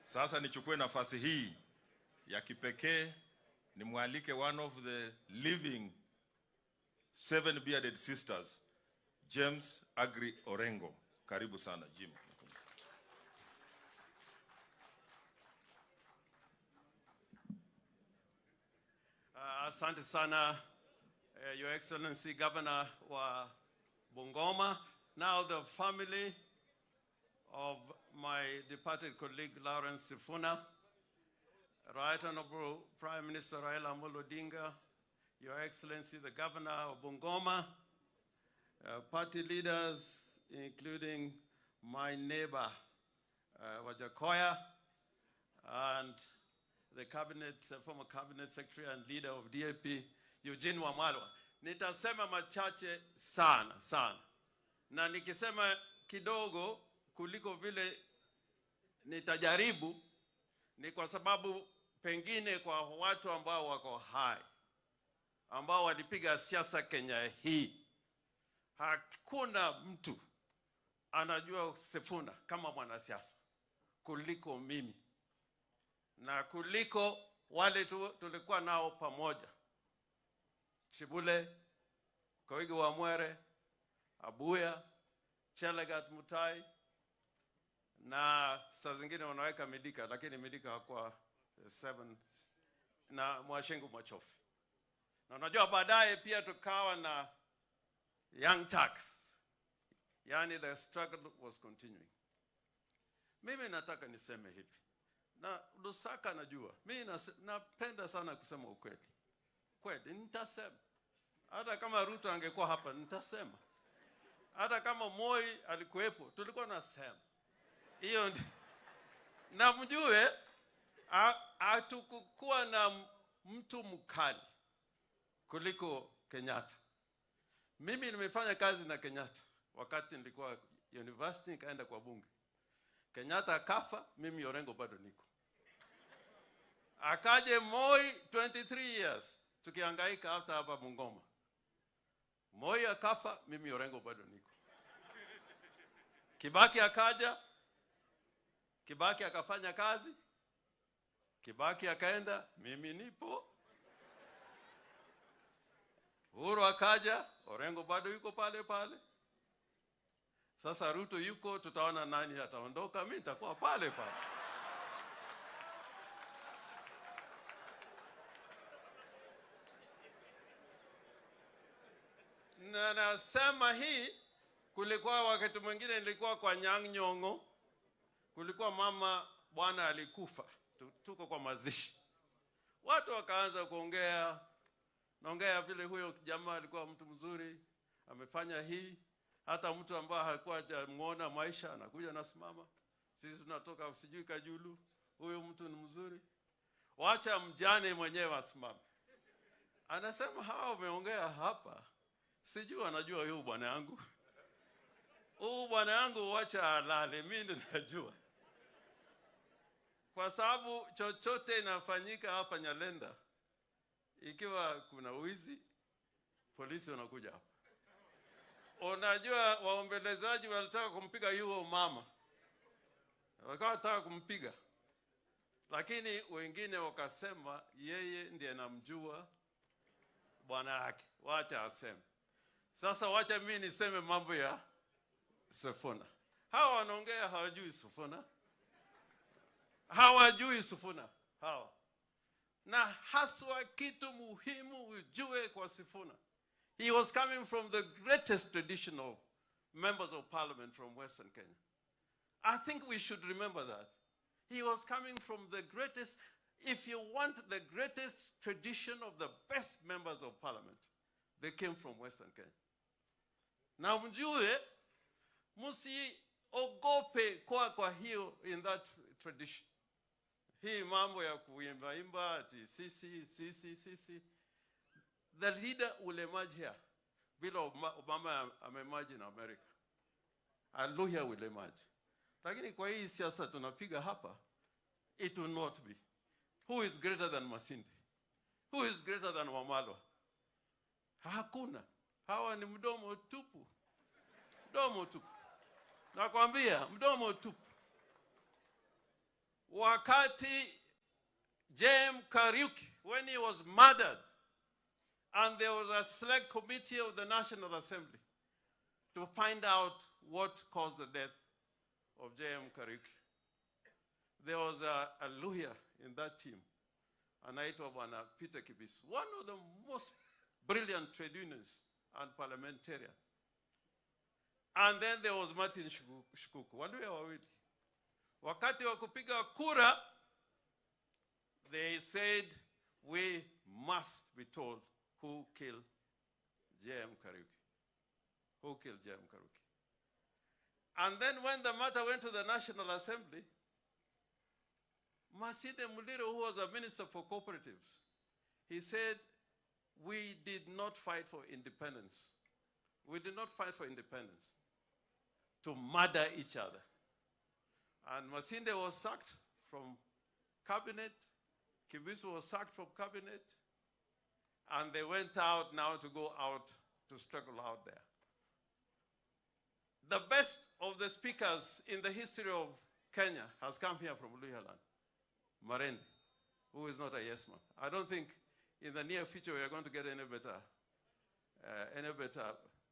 Sasa nichukue nafasi hii ya kipekee nimwalike one of the living 7 bearded sisters, James Agri Orengo. Karibu sana Jim. Asante sana, Your Excellency Governor wa Bungoma. Now the family of my departed colleague Lawrence Sifuna, Right Honorable Prime Minister Raila, odinga, Your Excellency the Governor of Bungoma, party leaders including my neighbor Wajakoya, and the cabinet, former cabinet secretary and leader of DAP, Eugene Wamalwa. Nitasema machache sana. Na nikisema kidogo kuliko vile nitajaribu, ni kwa sababu pengine kwa watu ambao wako hai, ambao walipiga siasa Kenya hii, hakuna mtu anajua Sifuna kama mwanasiasa kuliko mimi na kuliko wale tulikuwa nao pamoja: Chibule, Koigi wa Mwere, Abuya, Chelagat, Mutahi, na saa zingine wanaweka Midika, lakini Midika hakuwa 7, na Mwashengu Machofi. Na unajua baadaye pia tukawa na Young Turks. Yani the struggle was continuing. Mimi nataka niseme hivi. Na Lusaka najua. Mimi napenda sana kusema ukweli. Kweli nitasema. Hata kama Ruto angekuwa hapa nitasema. Hata kama Moi alikuwepo tulikuwa nasema. Hiyo na mjue hatukuwa na mtu mkali kuliko Kenyatta. Mimi nimefanya kazi na Kenyatta wakati nilikuwa university, nikaenda kwa bunge. Kenyatta akafa, mimi Orengo bado niko. Akaje Moi 23 years tukihangaika hapa Bungoma. Moi akafa, mimi Orengo bado niko. Kibaki akaja, Kibaki akafanya kazi, Kibaki akaenda, mimi nipo. Uhuru akaja, Orengo bado yuko pale. Sasa Ruto yuko, tutaona nani ataondoka, mimi nitakuwa pale. Na nasema hii, kulikuwa wakati mwingine nilikuwa kwa Nyang'nyong'o, kulikuwa mama bwana alikufa, tuko kwa mazishi. Watu wakaanza kuongea, naongea vile huyo jamaa alikuwa mtu mzuri, amefanya hii, hata mtu ambaye hakuwa hajamuona maisha anakuja nasimama. Sisi tunatoka usijui Kajulu, huyo mtu ni mzuri. Wacha mjane mwenyewe asimame. Anasema hao umeongea hapa, sijui anajua huyo bwana yangu. Huyo bwana yangu wacha alale, mimi najua. Kwa sababu chochote inafanyika hapa Nyalenda, ikiwa kuna wizi, polisi wanakuja hapa. Unajua waombelezaji walitaka kumpiga yuo mama. Wakataka kumpiga. Lakini wengine wakasema yeye ndiye anamjua bwana yake. Wacha aseme. Sasa wacha mimi niseme mambo ya Sifuna. Hawa wanaongea hawajui Sifuna. Hawajui Sifuna. Hawa. Na haswa kitu muhimu ujue kwa Sifuna. He was coming from the greatest tradition of members of parliament from Western Kenya. I think we should remember that. He was coming from the greatest, if you want the greatest tradition of the best members of parliament, they came from Western Kenya. Na mjue, musiogope kwa hiyo in that tradition. Hii mambo ya kuimba ati sisi. The leader will emerge here. Bila Obama emerge in America. And Luhya will emerge. Lakini kwa hii siasa tunapiga hapa, it will not be. Who is greater than Masindi? Who is greater than Wamalwa? Hakuna. Hawa ni mdomo tupu. Mdomo tupu. Nakwambia, mdomo tupu. wakati Jem Kariuki, when he was murdered, and there was a select committee of the National Assembly to find out what caused the death of Jem Kariuki. There was a lawyer in that team, anaitwa Bwana Peter Kibisu, one of the most brilliant trade unionists and parliamentarian. And then there was Martin Shikuku, wale wawili. Wakati wa kupiga kura, they said, we must be told who killed Jem Kariuki. Who killed Jem Kariuki? And then when the matter went to the National Assembly, Masinde Muliro, who was a minister for cooperatives, he said, we did not fight for independence. We did not fight for independence to murder each other. And Masinde was sacked from cabinet. Kibisu was sacked from cabinet. And they went out now to go out to struggle out there. The best of the speakers in the history of Kenya has come here from Luhyaland. Marende, who is not a yes man. I don't think in the near future we are going to get any better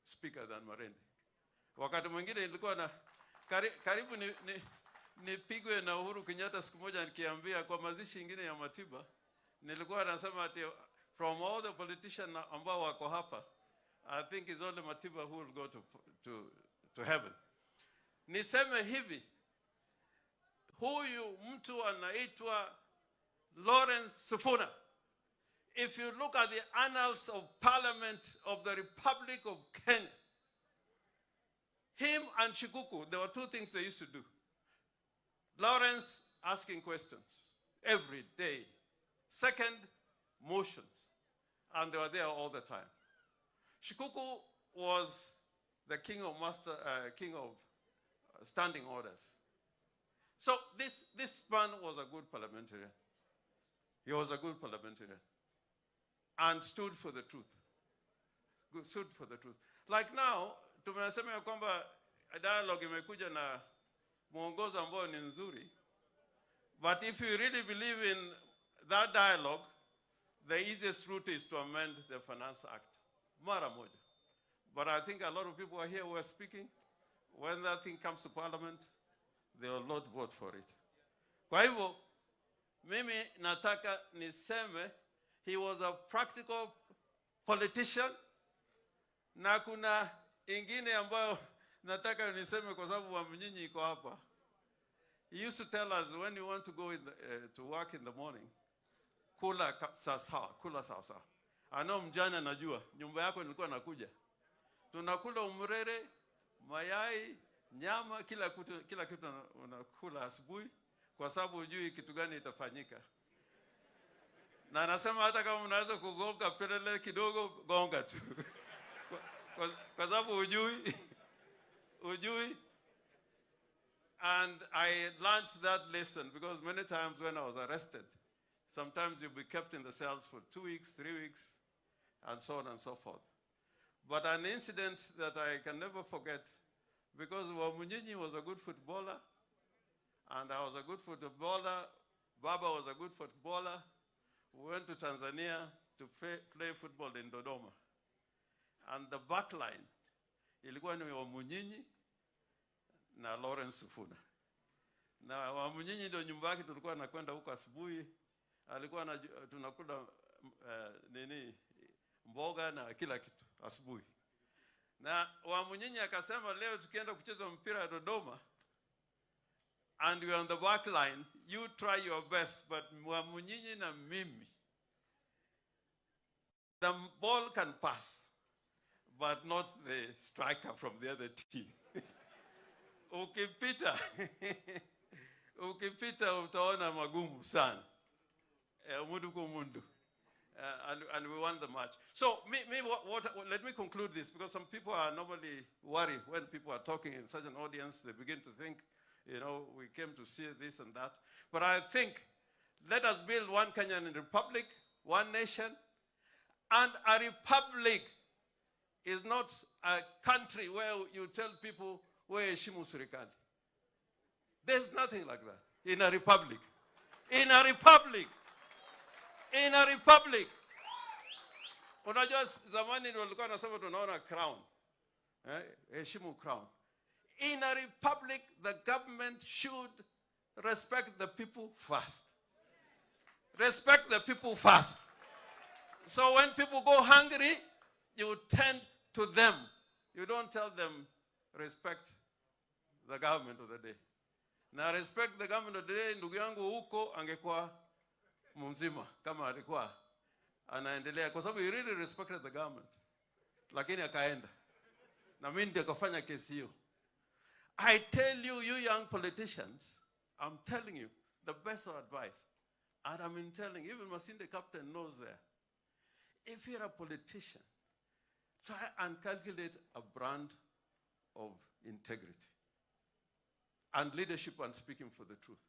speaker than Marende. Wakati mwingine nilikuwa na karibu nipigwe na Uhuru Kenyatta siku moja nikiambia kwa mazishi ingine ya Matiba, nilikuwa nasema ati from all the politicians ambao wako hapa, I think it's only Matiba who will go to heaven. Niseme hivi, huyu mtu anaitwa Lawrence Sifuna. If you look at the annals of Parliament of the Republic of Kenya, him and Shikuku, there were two things they used to do. Lawrence asking questions every day. Second, motions. And they were there all the time. Shikuku was the king of standing orders. So this man was a good parliamentarian. He was a good parliamentarian. And stood for the truth. Stood for the truth. Like now, tumesema ya kwamba dialogue imekuja na mwongozo ambao ni nzuri. But if you really believe in that dialogue, the easiest route is to amend the Finance Act. Mara moja. But I think a lot of people are here who are speaking. When that thing comes to Parliament, they will not vote for it. Kwa hivyo, mimi nataka niseme, he was a practical politician. Na kuna ingine ambayo nataka niseme kwa sababu Wamnyinyi iko hapa. He used to tell us when you want to go to work in the morning, kula sawa. Ano mjana najua, nyumba yako nilikuwa nakuja. Tunakula umrere, mayai, nyama, kila kitu unakula asubuhi kwa sababu hujui kitu gani itafanyika. Na anasema hata kama unaweza kugonga pelele kidogo, gonga tu. Kwa sababu hujui. And I learned that lesson because many times when I was arrested, sometimes you'll be kept in the cells for 2 weeks, 3 weeks, and so on and so forth. But an incident that I can never forget, because Wamunyinyi was a good footballer, and I was a good footballer, Baba was a good footballer. We went to Tanzania to play football in Dodoma. And the back line, ilikuwa ni Wamunyinyi na Lawrence Sifuna. Na Wamunyinyi ndio nyumba yake tulikuwa nakwenda huko asubuhi. Alikuwa tunakula mboga na kila kitu asubuhi. Na Wamunyinyi akasema leo tukienda kucheza mpira Dodoma, and we are on the back line, you try your best, but Wamunyinyi na mimi, the ball can pass, but not the striker from the other team. Ukipita utaona magumu sana. Mundu kwa mundu. And we won the match. So let me conclude this, because some people are normally worried when people are talking in such an audience. They begin to think, we came to see this and that. But I think, let us build one Kenyan republic, one nation. And a republic is not a country where you tell people, where heshimu serikali. There's nothing like that in a republic. In a republic. In a republic. Unajua zamani ndio walikuwa nasema tunaona crown. Heshimu crown. In a republic, the government should respect the people first. Respect the people first. So when people go hungry, you tend to them. You don't tell them, respect the government of the day. Now respect the government of the day, ndugu yangu huko angekuwa mzima kama alikuwa anaendelea kwa sababu he really respected the government. Lakini akaenda. Na mimi ndio kafanya kesi hiyo. I tell you, you young politicians, I'm telling you the best of advice. And I'm telling, even Masinde Captain knows there. If you're a politician, try and calculate a brand of integrity and leadership and speaking for the truth.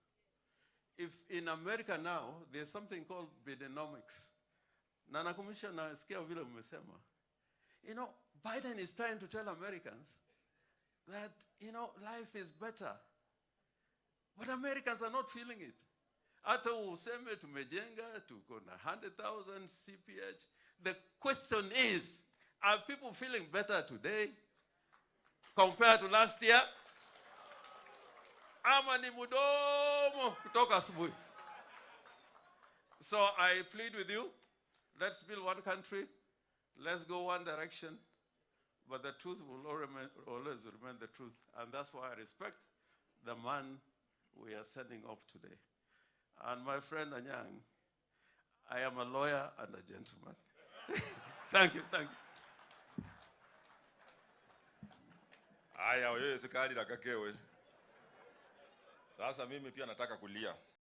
If in America now, there's something called Bidenomics. Na nakumbusha nasikia vile umesema. You know, Biden is trying to tell Americans that, you know, life is better. But Americans are not feeling it. Hata useme tumejenga, tuko na 100,000 CPH. The question is, are people feeling better today compared to last year? Ama ni mudomo kutoka asubuhi. So I plead with you, let's build one country, let's go one direction, but the truth will always remain the truth. And that's why I respect the man we are sending off today. And my friend Anyang, I am a lawyer and a gentleman. Thank you, thank you. Aya, wewe sikali la kakewe. Sasa mimi pia nataka kulia.